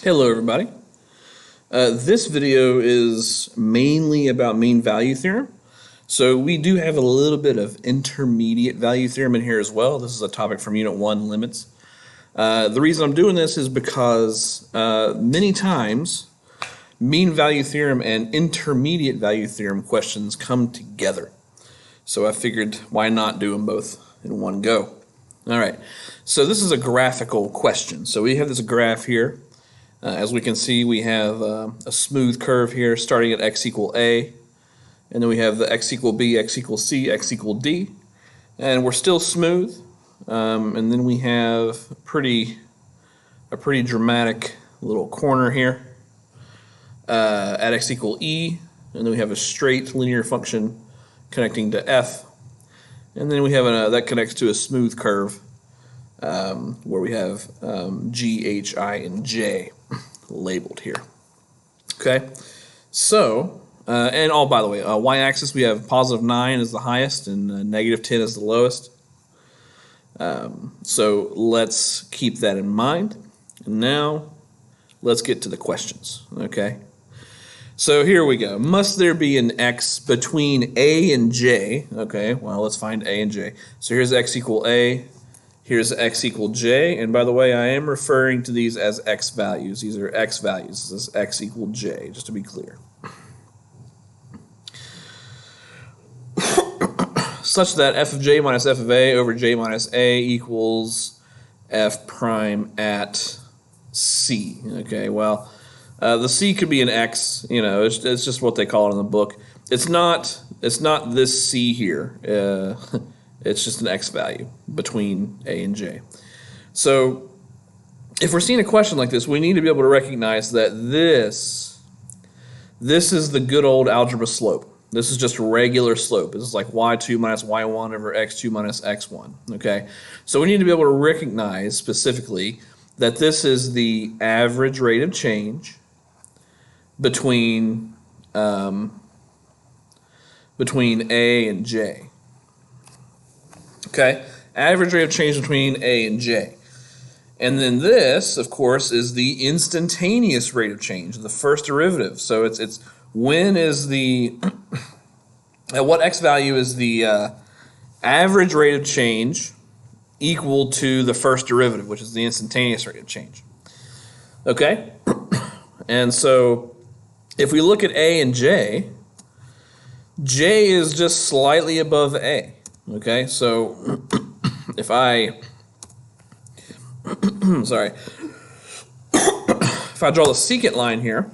Hello everybody. This video is mainly about mean value theorem. So we do have a little bit of intermediate value theorem in here as well. This is a topic from Unit 1, limits. The reason I'm doing this is because many times mean value theorem and intermediate value theorem questions come together. So I figured why not do them both in one go. All right, so this is a graphical question. So we have this graph here. As we can see, we have a smooth curve here starting at x equal a, and then we have the x equal b, x equal c, x equal d, and we're still smooth. And then we have a pretty dramatic little corner here at x equal e, and then we have a straight linear function connecting to f, and then we have that connects to a smooth curve where we have G, H, I, and J labeled here. Okay, so, and by the way, y-axis we have positive 9 is the highest and negative 10 is the lowest. So let's keep that in mind. And now let's get to the questions, okay? So here we go. Must there be an x between a and j? Okay, well, let's find a and j. So here's x equal a. Here's x equal j, and by the way, I am referring to these as x values. These are x values. This is x equal j, just to be clear. Such that f of j minus f of a over j minus a equals f prime at c. Okay, well, the c could be an x. You know, it's just what they call it in the book. It's not this c here. It's just an x value between a and j. So if we're seeing a question like this, we need to be able to recognize that this is the good old algebra slope. This is just regular slope. This is like y2 minus y1 over x2 minus x1. Okay, so we need to be able to recognize specifically that this is the average rate of change between a and j. Okay, average rate of change between a and j. And then this, of course, is the instantaneous rate of change, the first derivative. So it's when is the, at what x value is the average rate of change equal to the first derivative, which is the instantaneous rate of change. Okay, and so if we look at a and j, j is just slightly above a. Okay, so if I, sorry, if I draw the secant line here,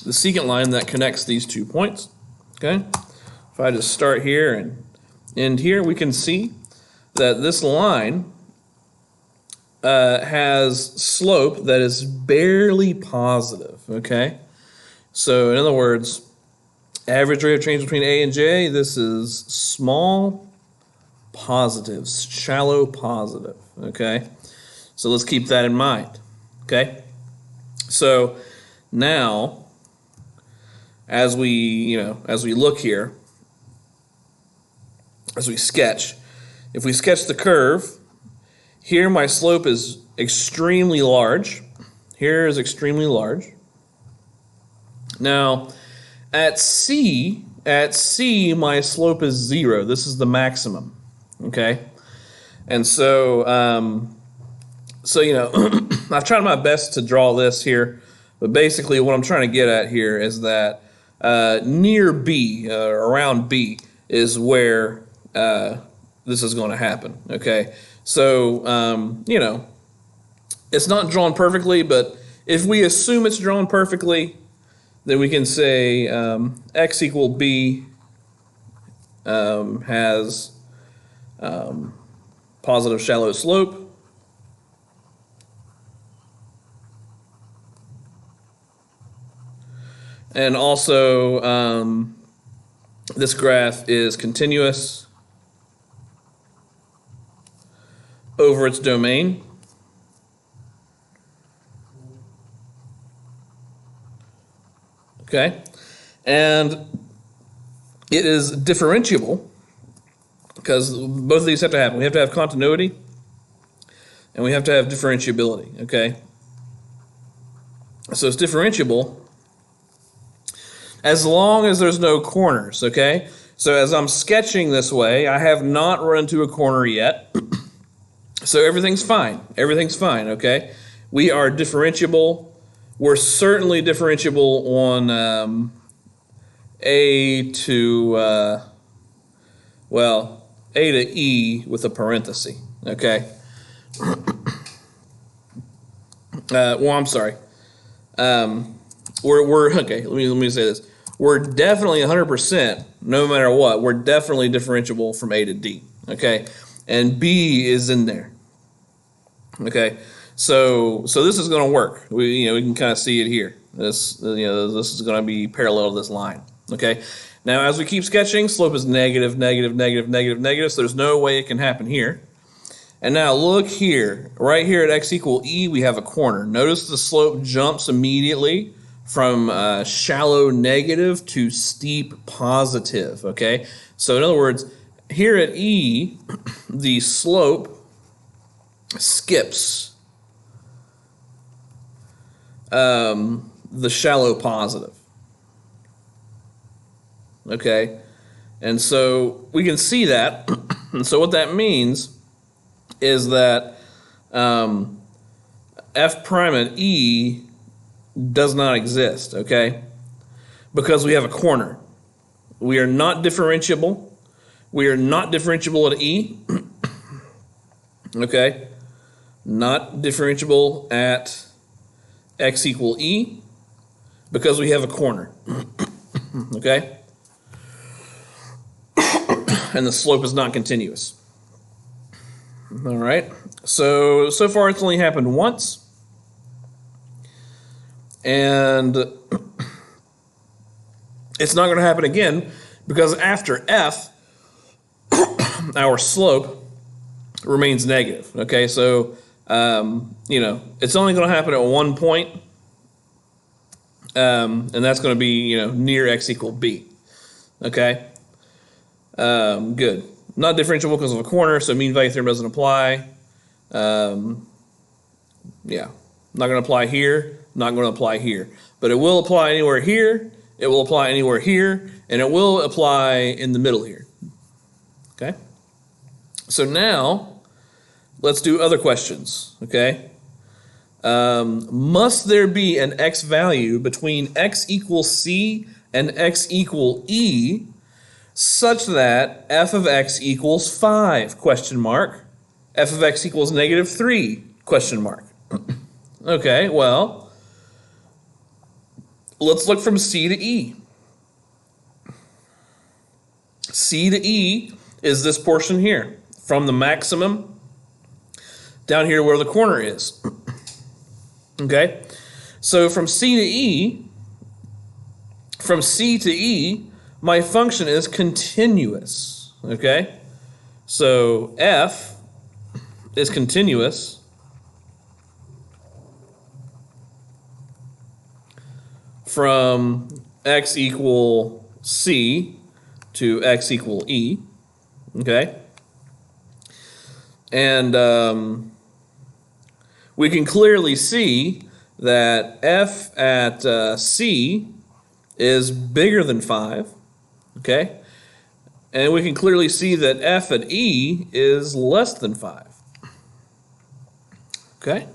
the secant line that connects these 2 points, okay, if I just start here and end here, we can see that this line has slope that is barely positive, okay? So in other words, average rate of change between a and j, this is small positive, shallow positive, okay? So let's keep that in mind, okay? So now, as we look here, as we sketch, if we sketch the curve, here my slope is extremely large. Here is extremely large. Now, at C, my slope is 0. This is the maximum, okay? And so, you know, I've tried my best to draw this here, but basically what I'm trying to get at here is that near B, around B, is where this is going to happen, okay? So, you know, it's not drawn perfectly, but if we assume it's drawn perfectly, then we can say x equal b has positive shallow slope. And also this graph is continuous over its domain. Okay, and it is differentiable because both of these have to happen. We have to have continuity and we have to have differentiability, okay? So it's differentiable as long as there's no corners, okay? So as I'm sketching this way, I have not run into a corner yet. So everything's fine. Everything's fine, okay? We are differentiable. We're certainly differentiable on A to, A to E with a parenthesis, okay? I'm sorry. We're okay. Let me say this. We're definitely 100%, no matter what. We're definitely differentiable from A to D. Okay, and B is in there. Okay, so this is going to work. We can kind of see it here. This is going to be parallel to this line. Okay. Now as we keep sketching, slope is negative, negative, negative, negative, negative. So there's no way it can happen here. And now look here, right here at x equal e, we have a corner. Notice the slope jumps immediately from shallow negative to steep positive, okay? So in other words, here at E, the slope skips the shallow positive, okay? And so we can see that. And so what that means is that f prime at E does not exist, okay? Because we have a corner. We are not differentiable. We are not differentiable at E, okay? Not differentiable at x equal E because we have a corner, okay? And the slope is not continuous. All right, so far it's only happened once, and it's not going to happen again because after F, our slope remains negative. Okay, so it's only going to happen at one point, and that's going to be near x equal B. Okay, good. Not differentiable because of a corner, so mean value theorem doesn't apply. Not going to apply here, not going to apply here. But it will apply anywhere here, it will apply anywhere here, and it will apply in the middle here. Okay? So now, let's do other questions, okay? Must there be an x value between x equals C and x equal E such that f of x equals 5, question mark. F of x equals negative 3, question mark. Okay, well, let's look from C to E. C to E is this portion here, from the maximum down here where the corner is. Okay, so from C to E, my function is continuous, okay? So f is continuous from x equal C to x equal E, okay? And we can clearly see that f at C is bigger than 5, okay? And we can clearly see that f at E is less than 5, okay?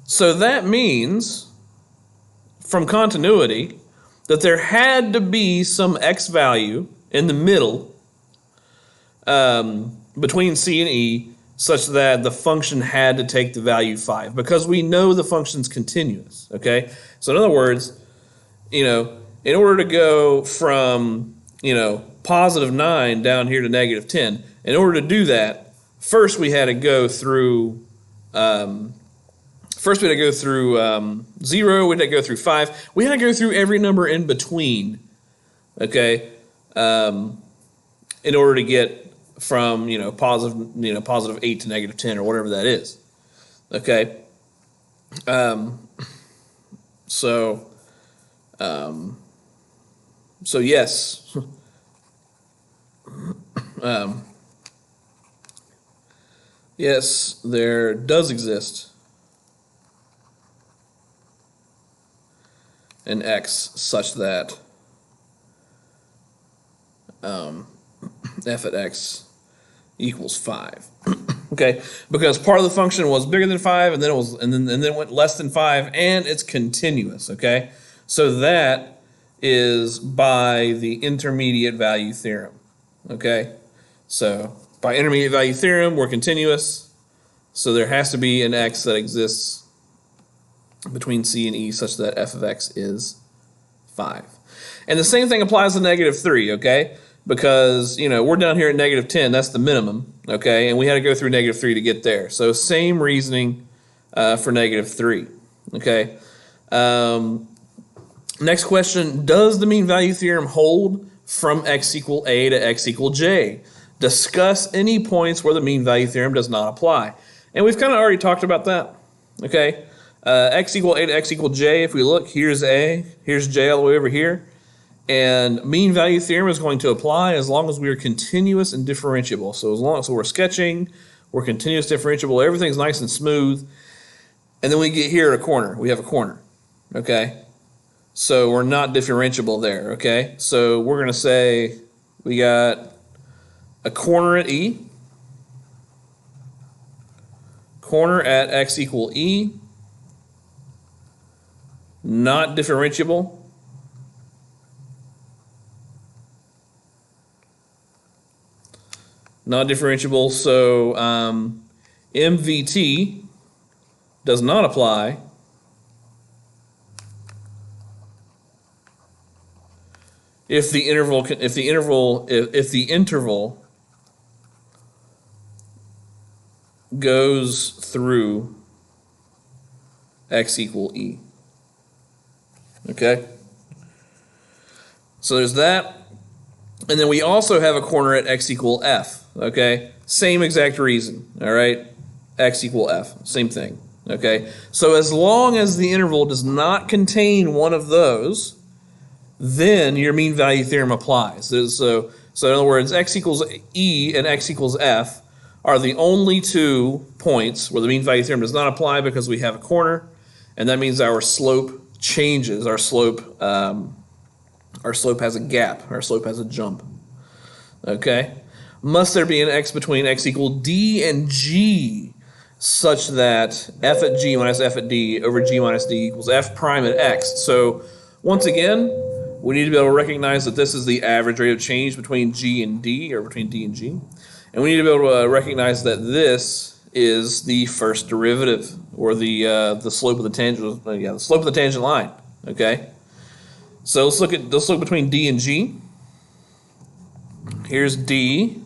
So that means, from continuity, that there had to be some x value in the middle between C and E such that the function had to take the value 5, because we know the function's continuous, okay? So in other words, in order to go from, positive 9 down here to negative 10, in order to do that, first we had to go through 0, we had to go through 5, we had to go through every number in between, okay, in order to get from, positive 8 to negative 10 or whatever that is, okay? So yes, yes, there does exist an x such that f at x equals 5. Okay, because part of the function was bigger than 5, and then it went less than 5, and it's continuous. Okay, so that is by the intermediate value theorem. Okay, so by intermediate value theorem, we're continuous, so there has to be an x that exists between c and e such that f of x is 5. And the same thing applies to -3, okay? Because, we're down here at -10, that's the minimum, okay? And we had to go through -3 to get there. So same reasoning for -3, okay? Next question, does the mean value theorem hold from x equal a to x equal j? Discuss any points where the mean value theorem does not apply. And we've kind of already talked about that, okay? X equal a to x equal j, if we look, here's a, here's j all the way over here. And mean value theorem is going to apply as long as we are continuous and differentiable. So as long as we're sketching, we're continuous, differentiable, everything's nice and smooth. And then we get here at a corner. We have a corner, okay? So we're not differentiable there, okay? So we're going to say we got a corner at E, corner at x equal E, not differentiable. Not differentiable, so MVT does not apply if the interval goes through x equal E. Okay? So there's that. And then we also have a corner at x equal f. Okay? Same exact reason. All right? X equal f. Same thing. Okay? So as long as the interval does not contain one of those, then your mean value theorem applies. So in other words, x equals e and x equals f are the only 2 points where the mean value theorem does not apply because we have a corner, and that means our slope changes. Our slope has a gap. Our slope has a jump. Okay? Must there be an x between x equal d and g such that f at g minus f at d over g minus d equals f prime at x? So once again, we need to be able to recognize that this is the average rate of change between g and d, or between d and g. And we need to be able to recognize that this is the first derivative, or the slope of the tangent. The slope of the tangent line. Okay. So let's look between d and g. Here's d,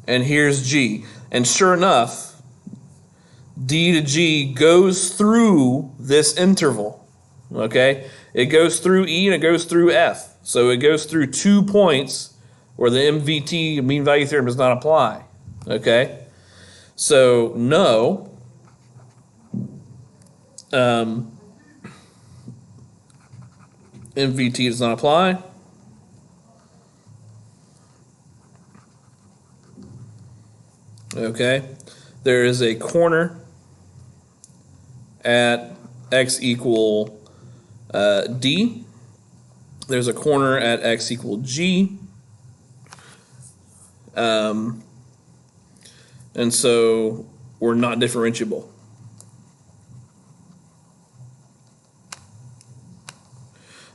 and here's g. And sure enough, d to g goes through this interval. Okay? It goes through e and it goes through f. So it goes through 2 points where the MVT, mean value theorem, does not apply. Okay? So no. MVT does not apply. Okay, there is a corner at x equal d. There's a corner at x equal g. And so we're not differentiable.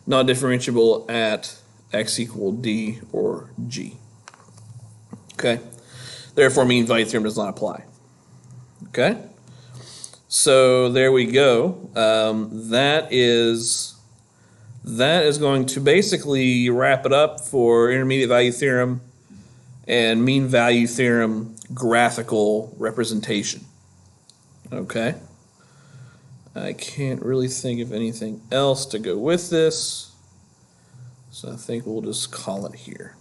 Not differentiable at x equal d or g. Okay? Therefore, mean value theorem does not apply. Okay? So there we go. That is going to basically wrap it up for intermediate value theorem and mean value theorem graphical representation. Okay? I can't really think of anything else to go with this, so I think we'll just call it here.